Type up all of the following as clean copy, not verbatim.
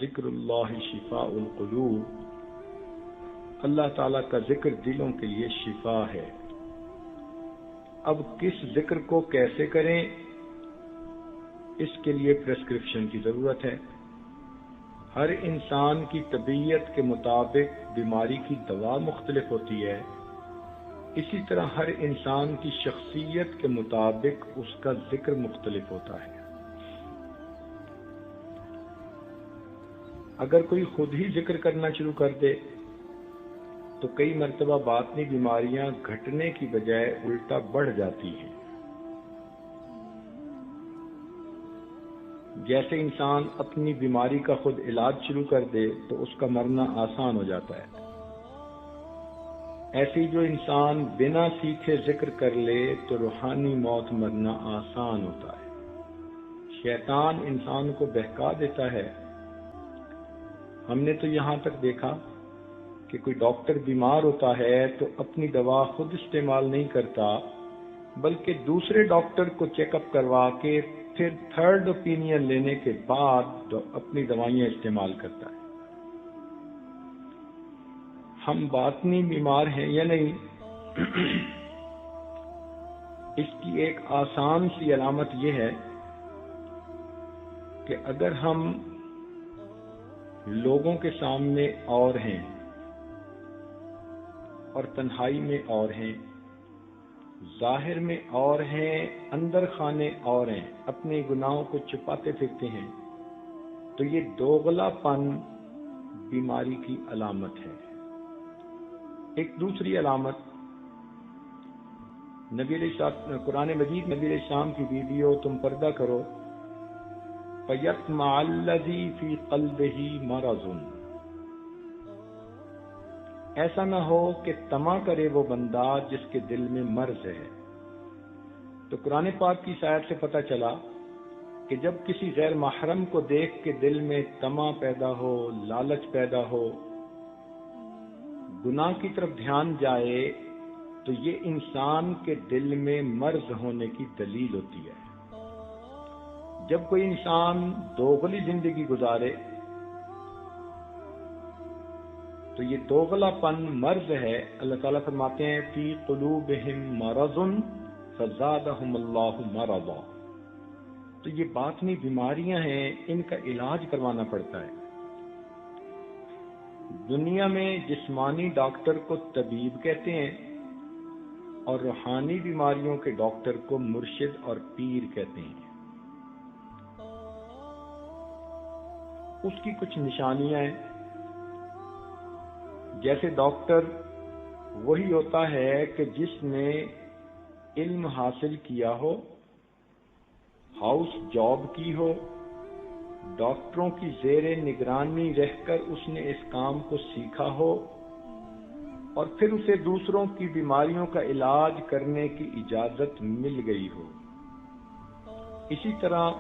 ذکر اللہ شفاء القلوب، اللہ تعالیٰ کا ذکر دلوں کے لیے شفا ہے۔ اب کس ذکر کو کیسے کریں، اس کے لیے پرسکرپشن کی ضرورت ہے۔ ہر انسان کی طبیعت کے مطابق بیماری کی دوا مختلف ہوتی ہے، اسی طرح ہر انسان کی شخصیت کے مطابق اس کا ذکر مختلف ہوتا ہے۔ اگر کوئی خود ہی ذکر کرنا شروع کر دے تو کئی مرتبہ باطنی بیماریاں گھٹنے کی بجائے الٹا بڑھ جاتی ہیں۔ جیسے انسان اپنی بیماری کا خود علاج شروع کر دے تو اس کا مرنا آسان ہو جاتا ہے، ایسی جو انسان بنا سیکھے ذکر کر لے تو روحانی موت مرنا آسان ہوتا ہے۔ شیطان انسان کو بہکا دیتا ہے۔ ہم نے تو یہاں تک دیکھا کہ کوئی ڈاکٹر بیمار ہوتا ہے تو اپنی دوا خود استعمال نہیں کرتا، بلکہ دوسرے ڈاکٹر کو چیک اپ کروا کے پھر تھرڈ اوپینین لینے کے بعد اپنی دوائیاں استعمال کرتا ہے۔ ہم باطنی بیمار ہیں یا نہیں، اس کی ایک آسان سی علامت یہ ہے کہ اگر ہم لوگوں کے سامنے اور ہیں اور تنہائی میں اور ہیں، ظاہر میں اور ہیں، اندر خانے اور ہیں، اپنے گناہوں کو چھپاتے پھرتے ہیں، تو یہ دوغلا پن بیماری کی علامت ہے۔ ایک دوسری علامت، قرآن مجید نبی علیہ السلام کی ویڈیو تم پردہ کرو، فَيَطْمَعَ الَّذِي فِي قَلْبِهِ مَرَضٌ، ایسا نہ ہو کہ طمع کرے وہ بندہ جس کے دل میں مرض ہے۔ تو قرآن پاک کی آیت سے پتہ چلا کہ جب کسی غیر محرم کو دیکھ کے دل میں طمع پیدا ہو، لالچ پیدا ہو، گناہ کی طرف دھیان جائے، تو یہ انسان کے دل میں مرض ہونے کی دلیل ہوتی ہے۔ جب کوئی انسان دوغلی زندگی گزارے تو یہ دوغلا پن مرض ہے۔ اللہ تعالیٰ فرماتے ہیں فی قلوبہم مرض فزادہم اللہ مرضا، تو یہ باطنی بیماریاں ہیں، ان کا علاج کروانا پڑتا ہے۔ دنیا میں جسمانی ڈاکٹر کو طبیب کہتے ہیں اور روحانی بیماریوں کے ڈاکٹر کو مرشد اور پیر کہتے ہیں۔ اس کی کچھ نشانیاں ہیں، جیسے ڈاکٹر وہی ہوتا ہے کہ جس نے علم حاصل کیا ہو، ہاؤس جاب کی ہو، ڈاکٹروں کی زیر نگرانی رہ کر اس نے اس کام کو سیکھا ہو اور پھر اسے دوسروں کی بیماریوں کا علاج کرنے کی اجازت مل گئی ہو۔ اسی طرح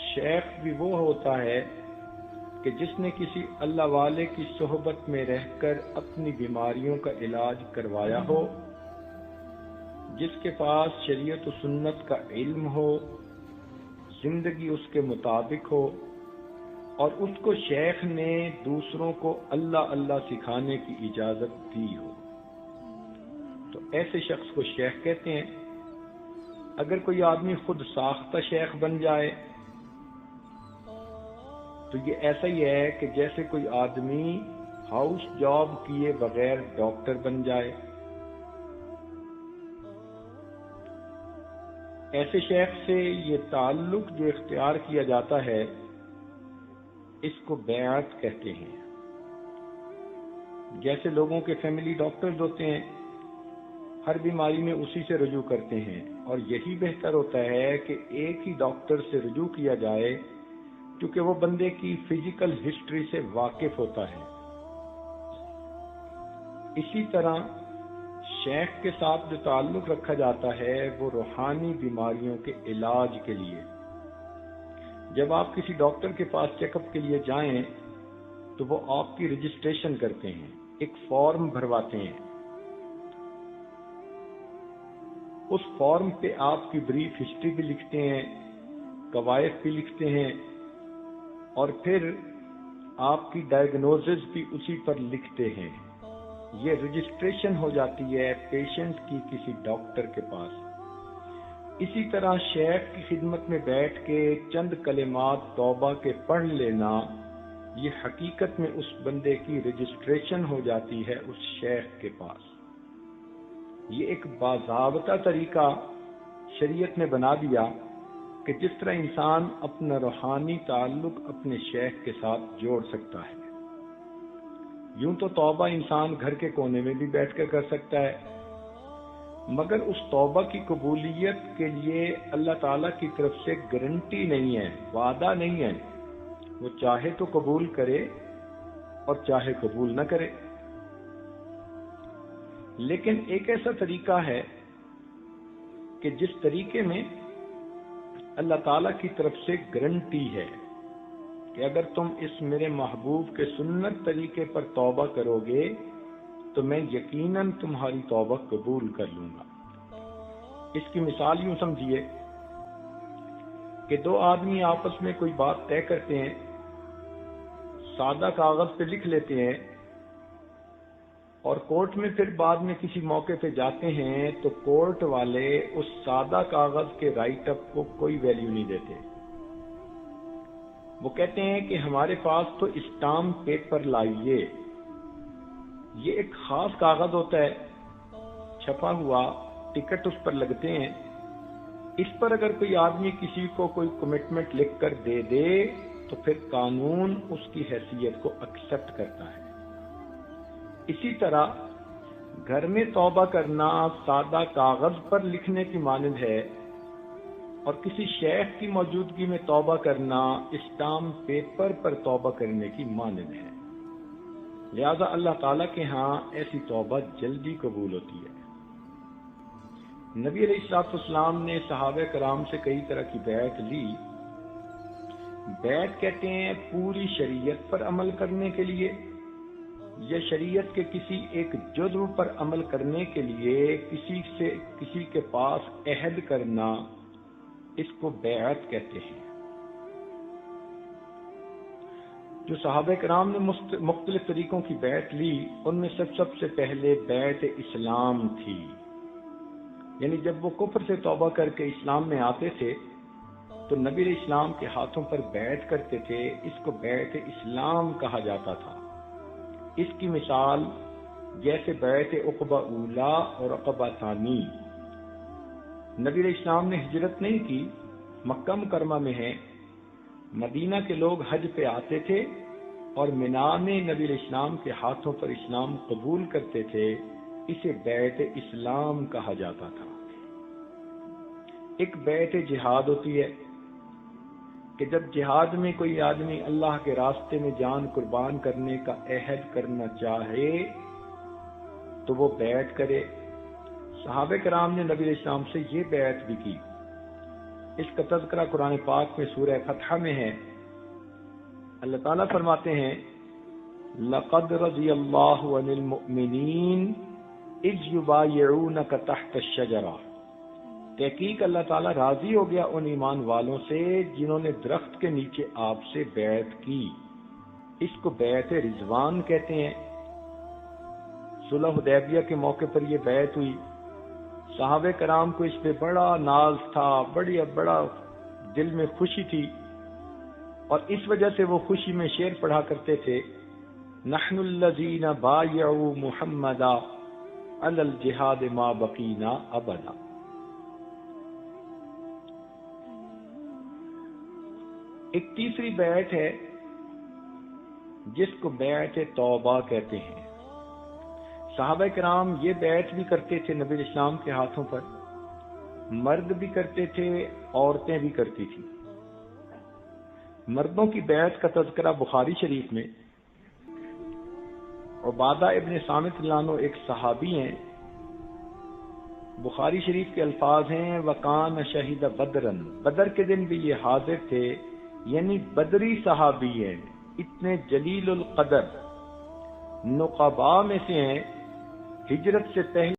شیخ بھی وہ ہوتا ہے کہ جس نے کسی اللہ والے کی صحبت میں رہ کر اپنی بیماریوں کا علاج کروایا ہو، جس کے پاس شریعت و سنت کا علم ہو، زندگی اس کے مطابق ہو، اور اس کو شیخ نے دوسروں کو اللہ اللہ سکھانے کی اجازت دی ہو، تو ایسے شخص کو شیخ کہتے ہیں۔ اگر کوئی آدمی خود ساختہ شیخ بن جائے تو یہ ایسا ہی ہے کہ جیسے کوئی آدمی ہاؤس جاب کیے بغیر ڈاکٹر بن جائے۔ ایسے شیخ سے یہ تعلق جو اختیار کیا جاتا ہے، اس کو بیعت کہتے ہیں۔ جیسے لوگوں کے فیملی ڈاکٹرز ہوتے ہیں، ہر بیماری میں اسی سے رجوع کرتے ہیں، اور یہی بہتر ہوتا ہے کہ ایک ہی ڈاکٹر سے رجوع کیا جائے، کیونکہ وہ بندے کی فزیکل ہسٹری سے واقف ہوتا ہے۔ اسی طرح شیخ کے ساتھ جو تعلق رکھا جاتا ہے وہ روحانی بیماریوں کے علاج کے لیے۔ جب آپ کسی ڈاکٹر کے پاس چیک اپ کے لیے جائیں تو وہ آپ کی رجسٹریشن کرتے ہیں، ایک فارم بھرواتے ہیں۔ اس فارم پہ آپ کی بریف ہسٹری بھی لکھتے ہیں، قواعد بھی لکھتے ہیں، اور پھر آپ کی ڈائگنوزز بھی اسی پر لکھتے ہیں. یہ رجسٹریشن ہو جاتی ہے پیشنٹ کی کسی ڈاکٹر کے پاس. اسی طرح شیخ کی خدمت میں بیٹھ کے چند کلمات توبہ کے پڑھ لینا، یہ حقیقت میں اس بندے کی رجسٹریشن ہو جاتی ہے اس شیخ کے پاس. یہ ایک باضابطہ طریقہ شریعت نے بنا دیا کہ جس طرح انسان اپنا روحانی تعلق اپنے شیخ کے ساتھ جوڑ سکتا ہے. یوں تو توبہ انسان گھر کے کونے میں بھی بیٹھ کر سکتا ہے، مگر اس توبہ کی قبولیت کے لیے اللہ تعالیٰ کی طرف سے گارنٹی نہیں ہے، وعدہ نہیں ہے. وہ چاہے تو قبول کرے اور چاہے قبول نہ کرے. لیکن ایک ایسا طریقہ ہے کہ جس طریقے میں اللہ تعالیٰ کی طرف سے گارنٹی ہے کہ اگر تم اس میرے محبوب کے سنت طریقے پر توبہ کرو گے تو میں یقیناً تمہاری توبہ قبول کر لوں گا. اس کی مثال یوں سمجھیے کہ دو آدمی آپس میں کوئی بات طے کرتے ہیں، سادہ کاغذ پہ لکھ لیتے ہیں اور کورٹ میں پھر بعد میں کسی موقع پہ جاتے ہیں تو کورٹ والے اس سادہ کاغذ کے رائٹ اپ کو کوئی ویلیو نہیں دیتے. وہ کہتے ہیں کہ ہمارے پاس تو اسٹامپ پیپر لائیے. یہ ایک خاص کاغذ ہوتا ہے، چھپا ہوا، ٹکٹ اس پر لگتے ہیں. اس پر اگر کوئی آدمی کسی کو کوئی کمٹمنٹ لکھ کر دے دے تو پھر قانون اس کی حیثیت کو ایکسپٹ کرتا ہے. اسی طرح گھر میں توبہ کرنا سادہ کاغذ پر لکھنے کی مانند ہے اور کسی شیخ کی موجودگی میں توبہ کرنا اسٹامپ پیپر پر توبہ کرنے کی مانند ہے. لہذا اللہ تعالیٰ کے ہاں ایسی توبہ جلدی قبول ہوتی ہے. نبی علیہ السلام نے صحابہ کرام سے کئی طرح کی بیعت لی. بیعت کہتے ہیں پوری شریعت پر عمل کرنے کے لیے یا شریعت کے کسی ایک جزو پر عمل کرنے کے لیے کسی کے پاس عہد کرنا، اس کو بیعت کہتے ہیں. جو صحابہ کرام نے مختلف طریقوں کی بیعت لی ان میں سب سے پہلے بیعت اسلام تھی. یعنی جب وہ کفر سے توبہ کر کے اسلام میں آتے تھے تو نبی علیہ السلام کے ہاتھوں پر بیعت کرتے تھے. اس کو بیعت اسلام کہا جاتا تھا. اس کی مثال جیسے بیعت عقبہ اولا اور عقبہ ثانی. نبی علیہ السلام نے ہجرت نہیں کی، مکہ مکرمہ میں ہے. مدینہ کے لوگ حج پہ آتے تھے اور مینا میں نبی علیہ السلام کے ہاتھوں پر اسلام قبول کرتے تھے. اسے بیعت اسلام کہا جاتا تھا. ایک بیعت جہاد ہوتی ہے کہ جب جہاد میں کوئی آدمی اللہ کے راستے میں جان قربان کرنے کا عہد کرنا چاہے تو وہ بیعت کرے. صحابہ کرام نے نبی علیہ السلام سے یہ بیعت بھی کی. اس کا تذکرہ قرآن پاک میں سورہ فتح میں ہے. اللہ تعالیٰ فرماتے ہیں لَقَدْ رَضِيَ اللَّهُ عَنِ الْمُؤْمِنِينَ اِذْ يُبَايِعُونَكَ تَحْتَ الشَّجَرَةِ. تحقیق اللہ تعالیٰ راضی ہو گیا ان ایمان والوں سے جنہوں نے درخت کے نیچے آپ سے بیعت کی. اس کو بیعت رضوان کہتے ہیں. صلح حدیبیہ کے موقع پر یہ بیعت ہوئی. صحابہ کرام کو اس پہ بڑا ناز تھا، بڑا دل میں خوشی تھی اور اس وجہ سے وہ خوشی میں شعر پڑھا کرتے تھے نحن الذین بایعوا محمدا علی الجہاد ما بقینا ابدا. ایک تیسری بیعت ہے جس کو بیعت توبہ کہتے ہیں. صحابہ کرام یہ بیعت بھی کرتے تھے نبی اسلام کے ہاتھوں پر. مرد بھی کرتے تھے، عورتیں بھی کرتی تھیں. مردوں کی بیعت کا تذکرہ بخاری شریف میں. عبادہ ابن صامت اللہ عنہ ایک صحابی ہیں. بخاری شریف کے الفاظ ہیں وَقَانَ شَهِدَ بَدْرًا. بدر کے دن بھی یہ حاضر تھے، یعنی بدری صحابی ہیں، اتنے جلیل القدر نقباء میں سے ہیں. ہجرت سے پہلے